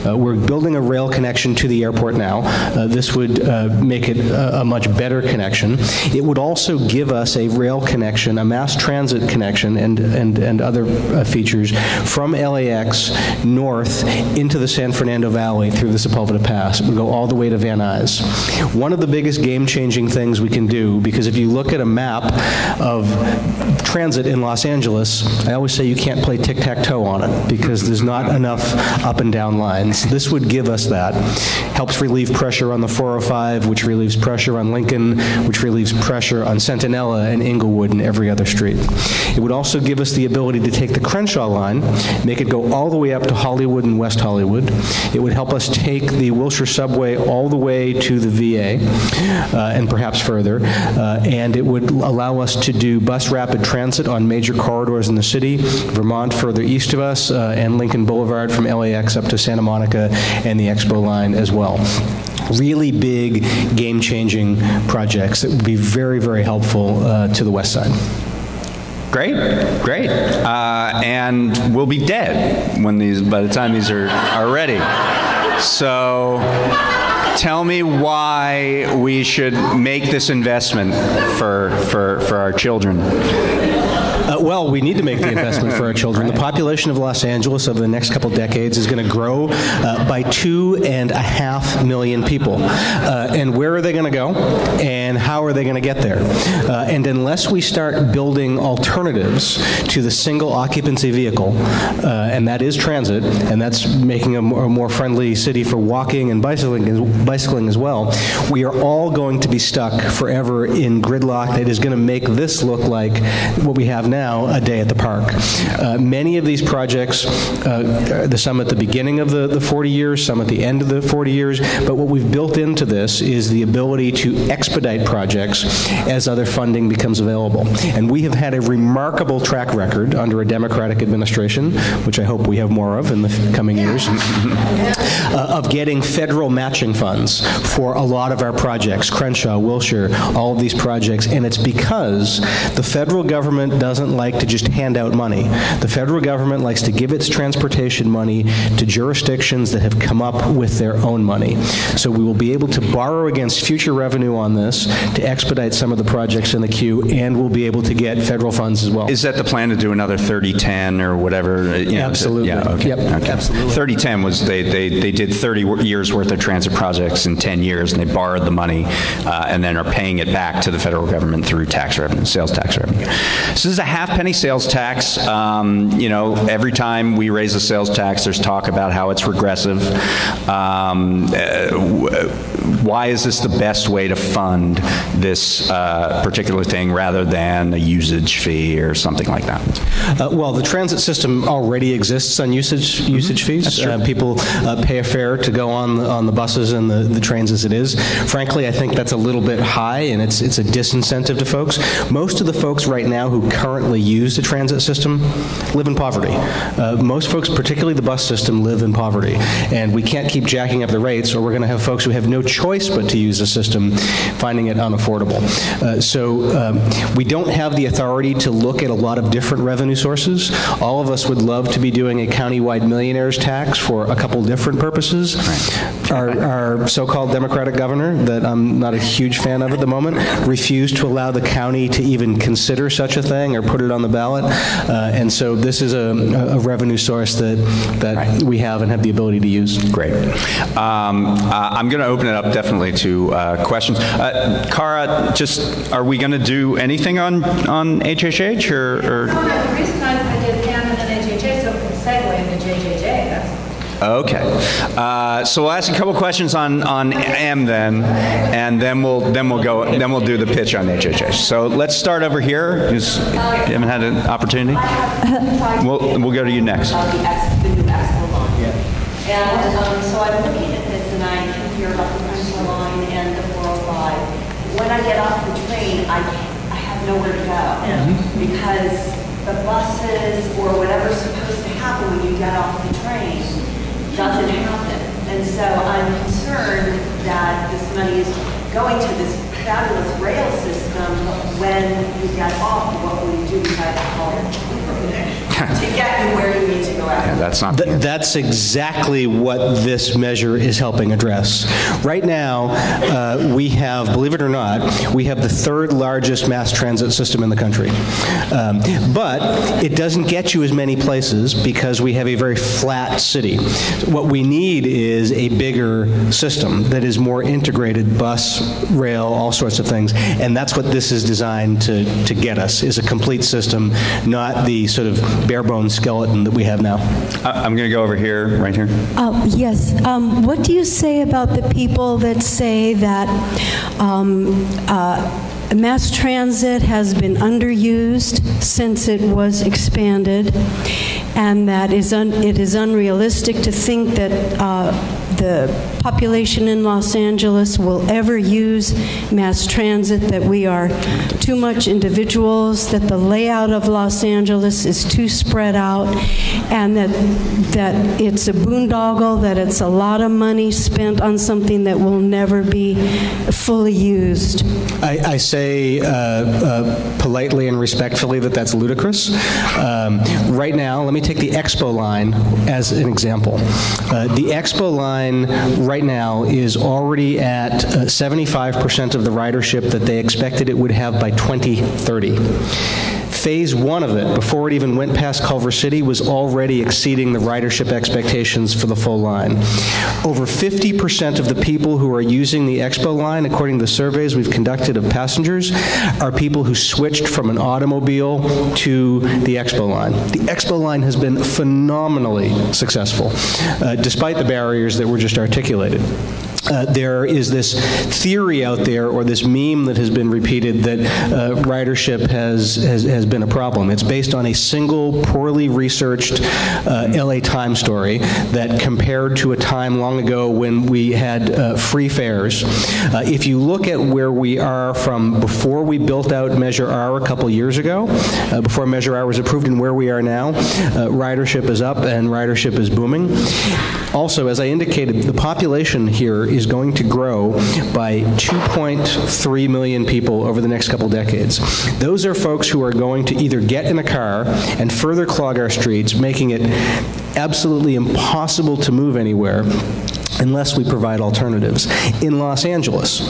We're building a rail connection to the airport now. This would make it a much better connection. It would also give us a rail connection, a mass transit connection, and other features from LAX north into the San Fernando Valley through the Sepulveda Pass. It would go all the way to Van Nuys. One of the biggest game-changing things we can do, because if you look at a map of transit in Los Angeles, I always say you can't play tic-tac-toe on it because there's not enough up and down lines. This would give us that. Helps relieve pressure on the 405, which relieves pressure on Lincoln, which relieves pressure on Centinela and Inglewood and every other street. It would also give us the ability to take the Crenshaw line, make it go all the way up to Hollywood and West Hollywood. It would help us take the Wilshire subway all the way to the VA and perhaps further, and it would allow us to do bus rapid transit on major corridors in the city, Vermont further east of us, and Lincoln Boulevard from LAX up to Santa Monica and the Expo line as well. Really big, game-changing projects that would be very, very helpful to the West Side. Great, great. And we'll be dead by the time these are ready. So tell me why we should make this investment for our children. Well, we need to make the investment for our children. The population of Los Angeles over the next couple decades is going to grow by 2.5 million people. And where are they going to go? And how are they going to get there? And unless we start building alternatives to the single occupancy vehicle, and that is transit, and that's making a more friendly city for walking and bicycling as well, we are all going to be stuck forever in gridlock that is going to make this look like what we have now, a day at the park. Many of these projects, some at the beginning of the 40 years, some at the end of the 40 years, but what we've built into this is the ability to expedite projects as other funding becomes available. And we have had a remarkable track record under a Democratic administration, which I hope we have more of in the coming years, of getting federal matching funds for a lot of our projects, Crenshaw, Wilshire, all of these projects, and it's because the federal government doesn't like to just hand out money. The federal government likes to give its transportation money to jurisdictions that have come up with their own money. So we will be able to borrow against future revenue on this to expedite some of the projects in the queue, and we'll be able to get federal funds as well. Is that the plan to do another 30-10 or whatever? Absolutely. Yeah, okay. Yep, okay. Absolutely. 30-10 was they did 30 years worth of transit projects in 10 years, and they borrowed the money and then are paying it back to the federal government through tax revenue, sales tax revenue. So this is a half-penny sales tax. Every time we raise a sales tax, there's talk about how it's regressive. Why is this the best way to fund this particular thing rather than a usage fee or something like that? Well, the transit system already exists on usage fees. That's true. People pay a fare to go on the buses and the trains as it is. Frankly, I think that's a little bit high, and it's a disincentive to folks. Most of the folks right now who currently use the transit system live in poverty. Most folks, particularly the bus system, live in poverty. And we can't keep jacking up the rates, or we're going to have folks who have no choice but to use the system finding it unaffordable. So we don't have the authority to look at a lot of different revenue sources. All of us would love to be doing a countywide millionaires tax for a couple different purposes. Right. Our so-called Democratic governor, that I'm not a huge fan of at the moment, refused to allow the county to even consider such a thing or put it on the ballot. And so this is a revenue source that we have and have the ability to use. Great. I'm going to open it up definitely to questions. Cara, are we going to do anything on HHH or? The reason I Okay. So we'll ask a couple questions on M then, and then we'll do the pitch on HHH. So let's start over here. You haven't had an opportunity? We'll go to you next. The new Expo line. And so I'm looking at this, and I hear about the Expo line and the 405. When I get off the train, I have nowhere to go because the buses or whatever's supposed to happen when you get off the train doesn't happen. And so I'm concerned that this money is going to this fabulous rail system, but when you get off, what will you do besides call to get you where you need to go after? Yeah, that's not. That's exactly what this measure is helping address. Right now, we have, believe it or not, we have the third largest mass transit system in the country. But it doesn't get you as many places because we have a very flat city. What we need is a bigger system that is more integrated, bus, rail, all sorts of things. And that's what this is designed to get us, is a complete system, not the sort of bare bones skeleton that we have now. I'm going to go over here, right here. Yes. What do you say about the people that say that mass transit has been underused since it was expanded, and that it is unrealistic to think that the population in Los Angeles will ever use mass transit, that we are too much individuals, that the layout of Los Angeles is too spread out, and that it's a boondoggle, that it's a lot of money spent on something that will never be fully used? I say politely and respectfully that that's ludicrous. Right now, let me take the Expo line as an example. The Expo line right now is already at 75% of the ridership that they expected it would have by 2030. Phase one of it, before it even went past Culver City, was already exceeding the ridership expectations for the full line. Over 50% of the people who are using the Expo line, according to the surveys we've conducted of passengers, are people who switched from an automobile to the Expo line. The Expo line has been phenomenally successful, despite the barriers that were just articulated. There is this theory out there, or this meme that has been repeated, that ridership has been a problem. It's based on a single poorly researched LA Times story that compared to a time long ago when we had free fares. If you look at where we are from before we built out Measure R a couple years ago, before Measure R was approved, and where we are now, ridership is up and ridership is booming. Also, as I indicated, the population here is going to grow by 2.3 million people over the next couple decades. Those are folks who are going to either get in a car and further clog our streets, making it absolutely impossible to move anywhere unless we provide alternatives. In Los Angeles,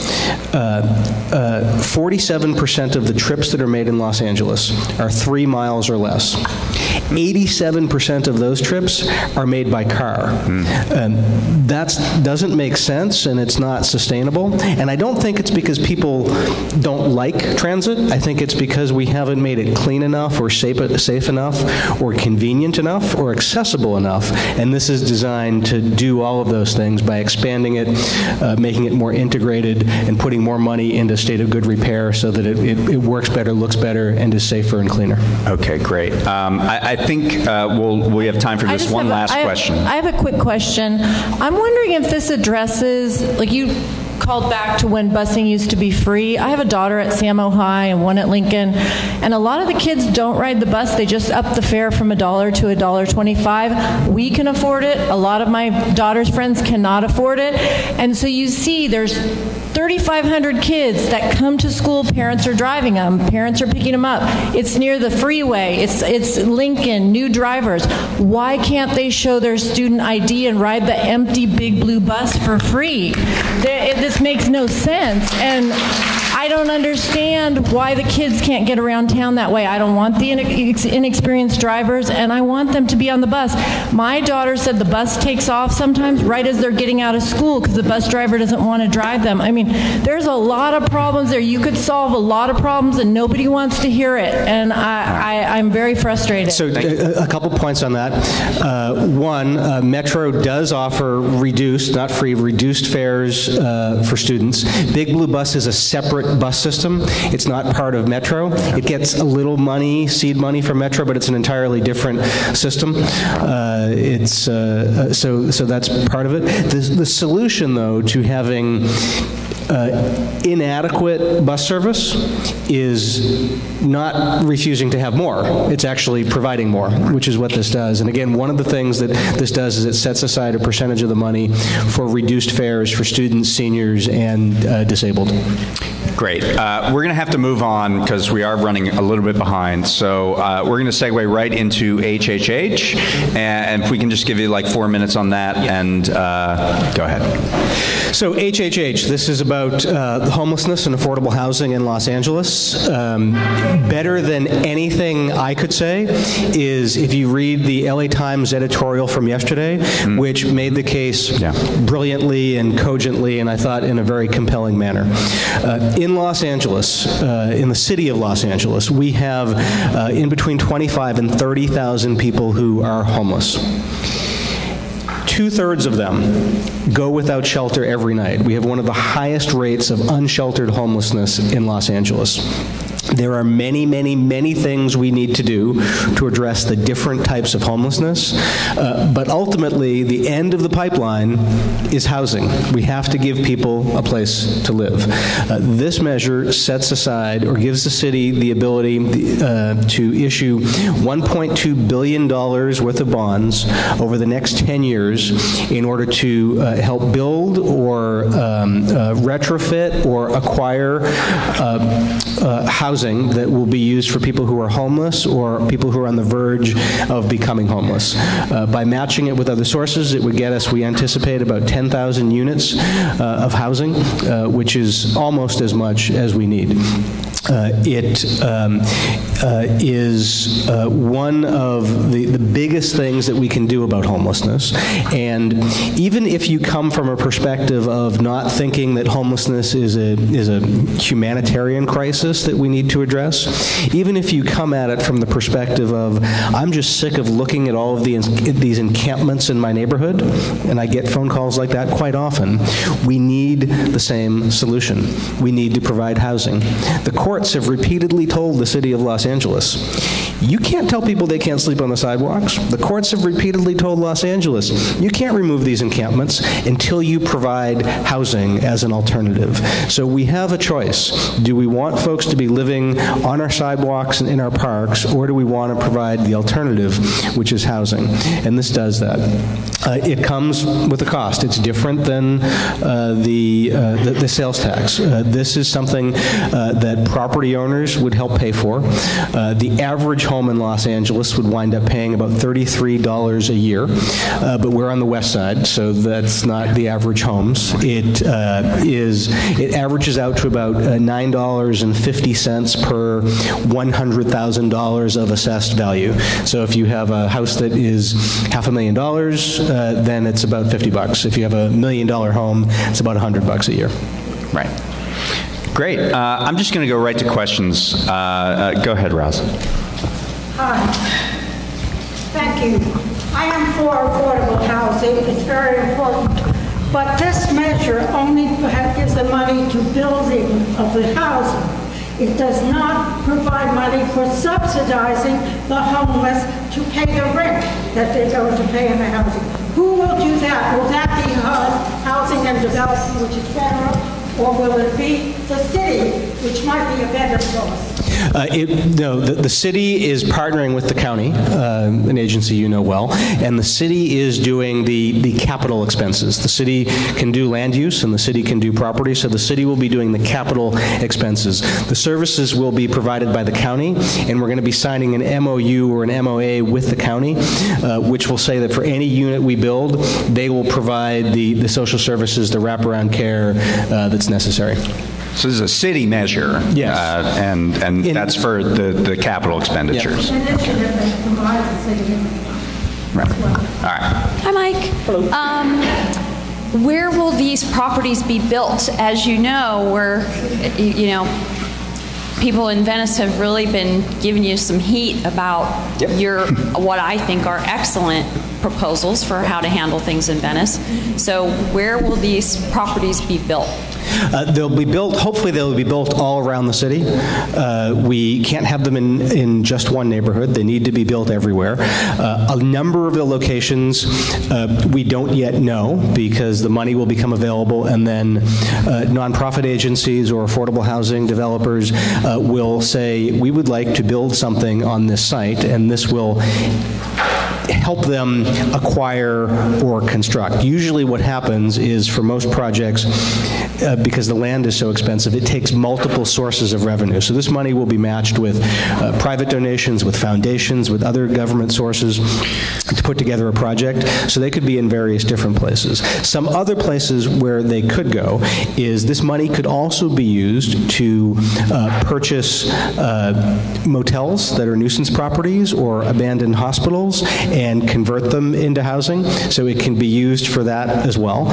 47% of the trips that are made in Los Angeles are 3 miles or less. 87% of those trips are made by car. That doesn't make sense, and it's not sustainable. And I don't think it's because people don't like transit. I think it's because we haven't made it clean enough, or safe enough, or convenient enough, or accessible enough. And this is designed to do all of those things by expanding it, making it more integrated, and putting more money into state of good repair so that it works better, looks better, and is safer and cleaner. Okay, great. I think we have time for this one last question. I have a quick question. I'm wondering if this addresses, like you called back to when busing used to be free. I have a daughter at Samo High and one at Lincoln, and a lot of the kids don't ride the bus. They just up the fare from $1 to $1.25. We can afford it. A lot of my daughter's friends cannot afford it. And so you see there's 3,500 kids that come to school, parents are driving them, parents are picking them up. It's near the freeway, it's Lincoln, new drivers. Why can't they show their student ID and ride the empty big blue bus for free? This makes no sense. And I I don't understand why the kids can't get around town that way. I don't want the inexperienced drivers, and I want them to be on the bus. My daughter said the bus takes off sometimes right as they're getting out of school because the bus driver doesn't want to drive them. I mean, there's a lot of problems there. You could solve a lot of problems, and nobody wants to hear it, and I'm very frustrated. So a couple points on that. One, Metro does offer reduced, not free, reduced fares for students. Big Blue Bus is a separate bus system. It's not part of Metro. It gets a little money, seed money from Metro, but it's an entirely different system. So that's part of it. The solution, though, to having inadequate bus service is not refusing to have more. It's actually providing more, which is what this does. And again, one of the things that this does is it sets aside a percentage of the money for reduced fares for students, seniors, and disabled. Great. We're going to have to move on because we are running a little bit behind. So we're going to segue right into HHH. And if we can just give you like 4 minutes on that and go ahead. So HHH, this is about homelessness and affordable housing in Los Angeles. Better than anything I could say is if you read the LA Times editorial from yesterday, which made the case brilliantly and cogently, and I thought in a very compelling manner. In Los Angeles, in the city of Los Angeles, we have in between 25 and 30,000 people who are homeless. 2/3 of them go without shelter every night. We have one of the highest rates of unsheltered homelessness in Los Angeles. There are many, many, many things we need to do to address the different types of homelessness, but ultimately the end of the pipeline is housing. We have to give people a place to live. This measure sets aside or gives the city the ability to issue $1.2 billion worth of bonds over the next 10 years in order to help build or retrofit or acquire housing that will be used for people who are homeless or people who are on the verge of becoming homeless. By matching it with other sources, it would get us, we anticipate, about 10,000 units of housing, which is almost as much as we need. It is one of the biggest things that we can do about homelessness. And even if you come from a perspective of not thinking that homelessness is a humanitarian crisis that we need to address, even if you come at it from the perspective of, I'm just sick of looking at all of these encampments in my neighborhood, and I get phone calls like that quite often, we need the same solution. We need to provide housing. The courts have repeatedly told the city of Los Angeles, you can't tell people they can't sleep on the sidewalks. The courts have repeatedly told Los Angeles, you can't remove these encampments until you provide housing as an alternative. So we have a choice. Do we want folks to be living on our sidewalks and in our parks, or do we want to provide the alternative, which is housing? And this does that. It comes with a cost. It's different than the sales tax. This is something that property owners would help pay for. The average home in Los Angeles would wind up paying about $33 a year, but we're on the Westside, so that's not the average homes. It averages out to about $9.50 per $100,000 of assessed value. So if you have a house that is $500,000, then it's about $50. If you have $1 million home, it's about $100 a year. Right. Great. I'm just going to go right to questions. Go ahead, Roz. Hi. Thank you. I am for affordable housing. It's very important. But this measure only gives the money to building of the housing. It does not provide money for subsidizing the homeless to pay the rent that they're going to pay in the housing. Who will do that? Will that be Housing and Development, which is federal, or will it be the city, which might be a better source? No, the city is partnering with the county, an agency you know well, and the city is doing the capital expenses. The city can do land use and the city can do property, so the city will be doing the capital expenses. The services will be provided by the county, and we're going to be signing an MOU or an MOA with the county, which will say that for any unit we build, they will provide the social services, the wraparound care that's necessary. So this is a city measure. Yes. And that's for the capital expenditures. Right. All right. Hi, Mike. Hello. Where will these properties be built? As you know, people in Venice have really been giving you some heat about your, what I think are excellent proposals for how to handle things in Venice. So where will these properties be built? They'll be built, hopefully they'll be built all around the city. We can't have them in just one neighborhood. They need to be built everywhere. A number of the locations we don't yet know because the money will become available, and then nonprofit agencies or affordable housing developers will say, we would like to build something on this site, and this will help them acquire or construct. Usually what happens is for most projects, because the land is so expensive, it takes multiple sources of revenue. So this money will be matched with private donations, with foundations, with other government sources to put together a project. So they could be in various different places. Some other places where they could go is this money could also be used to purchase motels that are nuisance properties or abandoned hospitals and convert them into housing. So it can be used for that as well.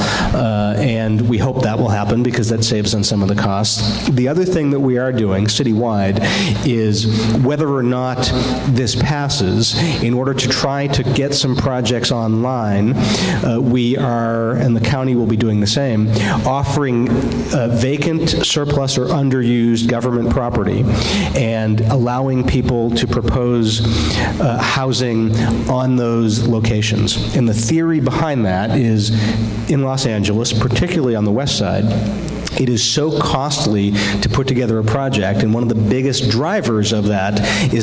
And we hope that will happen because that saves on some of the costs. The other thing that we are doing citywide is whether or not this passes, in order to try to get some projects online, we are, and the county will be doing the same, offering vacant, surplus, or underused government property and allowing people to propose housing on those locations. And the theory behind that is in Los Angeles, particularly on the west side, it is so costly to put together a project, and one of the biggest drivers of that is